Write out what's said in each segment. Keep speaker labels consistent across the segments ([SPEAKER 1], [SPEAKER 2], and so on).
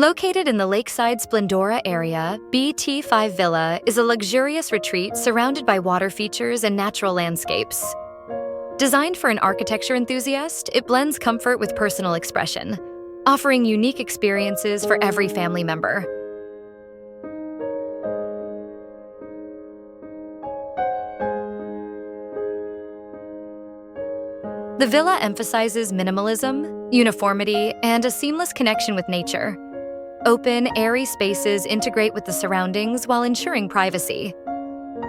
[SPEAKER 1] Located in the lakeside Splendora area, BT5 Villa is a luxurious retreat surrounded by water features and natural landscapes. Designed for an architecture enthusiast, it blends comfort with personal expression, offering unique experiences for every family member. The villa emphasizes minimalism, uniformity, and a seamless connection with nature. Open, airy spaces integrate with the surroundings while ensuring privacy.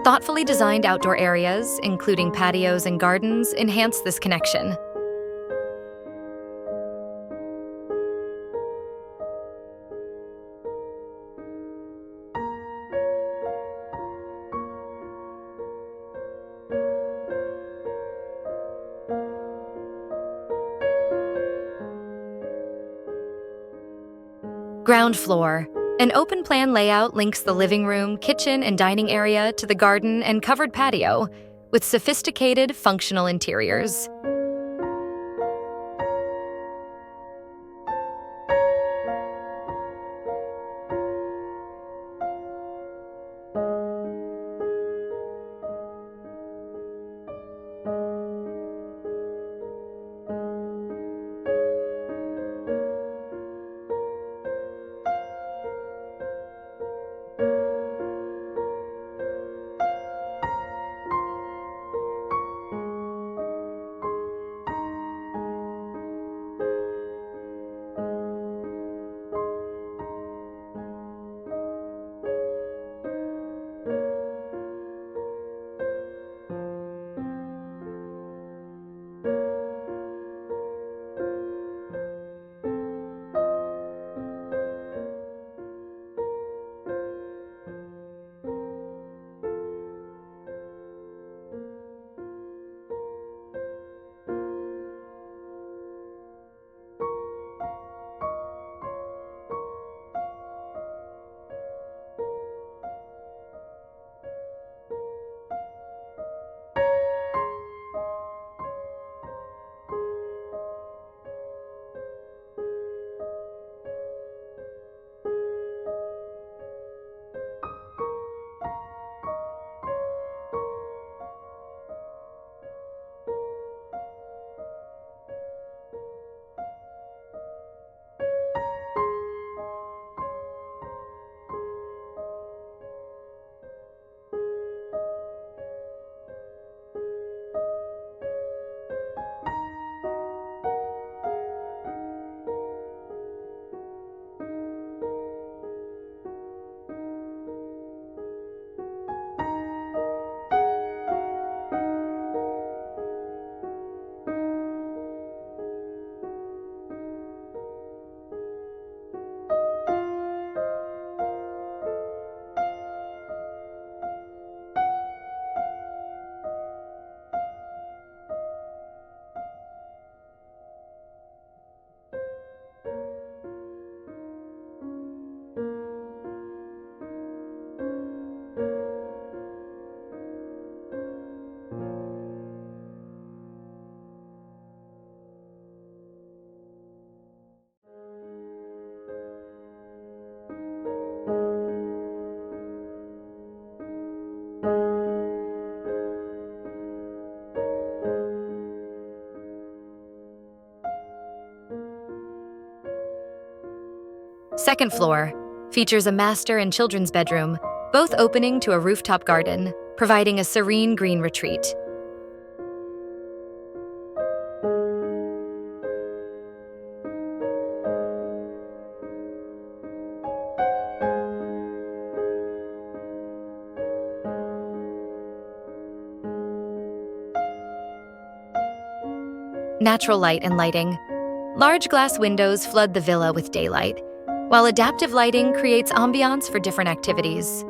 [SPEAKER 1] Thoughtfully designed outdoor areas, including patios and gardens, enhance this connection. Ground floor. An open-plan layout links the living room, kitchen, and dining area to the garden and covered patio, with sophisticated, functional interiors. Second floor features a master and children's bedroom, both opening to a rooftop garden, providing a serene green retreat. Natural light and lighting. Large glass windows flood the villa with daylight, while adaptive lighting creates ambiance for different activities.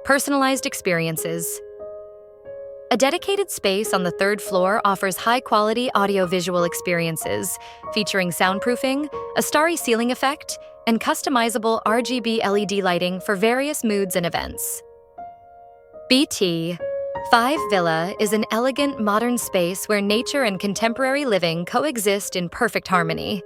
[SPEAKER 1] Personalized experiences. A dedicated space on the third floor offers high-quality audiovisual experiences, featuring soundproofing, a starry ceiling effect, and customizable RGB LED lighting for various moods and events. BT5 Villa is an elegant, modern space where nature and contemporary living coexist in perfect harmony.